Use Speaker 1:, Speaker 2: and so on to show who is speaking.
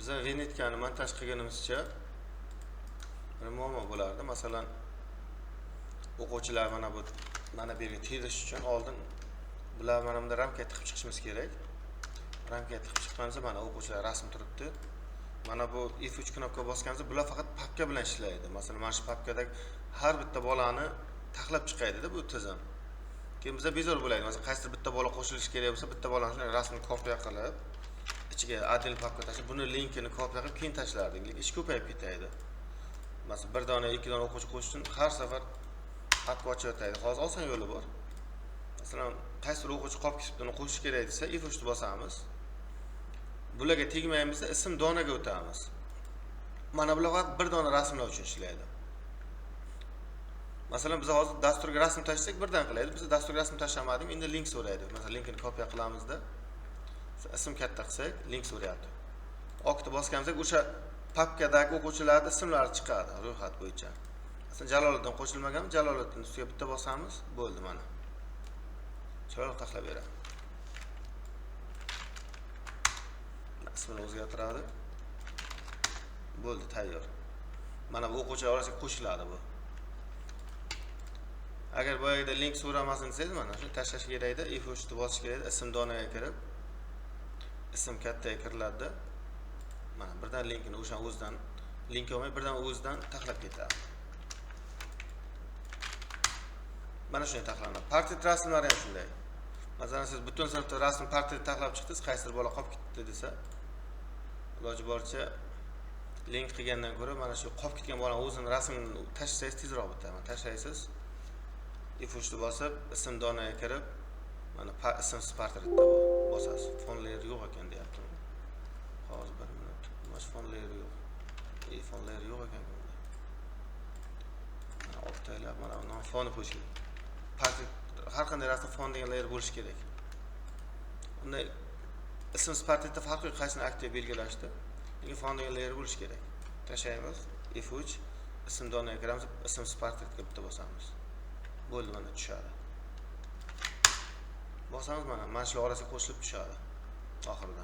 Speaker 1: Biz vinetkani montaj qilganimizcha bir muammo bo'lardi. Masalan, o'quvchilar mana bu yerga terish uchun oldin bular mana bunda ramkaga tiqib chiqishimiz kerak. Ramkaga tiqib chiqqanimizda mana o'quvchilar rasm turibdi. Mana bu F3 knopka bosganimizda bular faqat papka bilan ishlaydi. Masalan, mana shu papkadagi har bitta bolani taxlab chiqaydi-da bu tizim. Keyin bizga bezor bo'ladi. Masalan, qaysi bitta bola qo'shilishi kerak bo'lsa, bitta bolani shunday rasmni kopiya qilib, ichiga adil papka tashlab, buni linkini kopiya qilib keyin tashlardik. Lekin ish ko'payib ketadi. Masalan, bir dona, ikki dona o'quvchi qo'shish uchun har safar papka ochib o'taydi. Hozir oson yo'li bor. Masalan, qaysi bir o'quvchi qolib ketibdi, uni qo'shish kerak desa, F3 ni bosamiz. Bularga tegmaymizda ism donaga o'tamiz. Mana bular faqat bir dona rasmlar uchun ishlaydi. Masalan, biz hozir dasturga rasm tashlasak birdan qilaydi. Biz dasturga rasm tashlamadik, endi link so'raydi. Masalan, linkini kopiya qilamizda, ism katta qilsak, link so'rayapti. Okni bosganimizda o'sha papkadagi o'quvchilarning ismlari chiqadi ro'yxat bo'yicha. Masalan, Jaloliddin qo'shilmagan, Jaloliddin ustiga bitta bosamiz, bo'ldi mana. Chiroyli taxlab beradi. Ismini o'zgartiradi. Bo'ldi, tayyor. Mana bu o'quvchilar orasiga qo'shiladi bu. Agar boyagida link so'ramasin desangiz, mana shu tashlash kerakda, F3 ni bosish kerakda, ism donaga kirib, ism kattaga kiriladi. Mana birdan linkini o'sha o'zidan link olmay birdan o'zidan taxlab ketadi. Mana shunday taxlanadi. Portret rasmlari ham shunday. Masalan, siz butun sinfda rasm portret taxlab chiqdingiz, qaysi bola qolib ketdi desa, iloji boricha link qilgandan ko'ra mana shu qolib ketgan bolani o'zini rasmini tashlasangiz tezroq bitadi. Tashlaysiz, F3 ni bosib, ism donaga kirib, mana ism portretda bosasiz. Fon layer yo'q ekan deyapti. Hozir bir minut. Mana fon layer yo'q. Fon layer yo'q ekan bunda. Mana optaylab mana uni fonni qo'yish kerak. Portret har qanday rasm fon degan layer bo'lishi kerak. Unday ism portretda farqi yo'q, qaysini aktiv belgilashdi. Lekin fon degan layer bo'lishi kerak. Tashlaymiz, F3 ism donaga kiramiz, ism portretga bitta bosamiz. Bo'ldi, mana tushadi. Bosamiz, mana shu orasiga qo'shilib tushadi oxirida.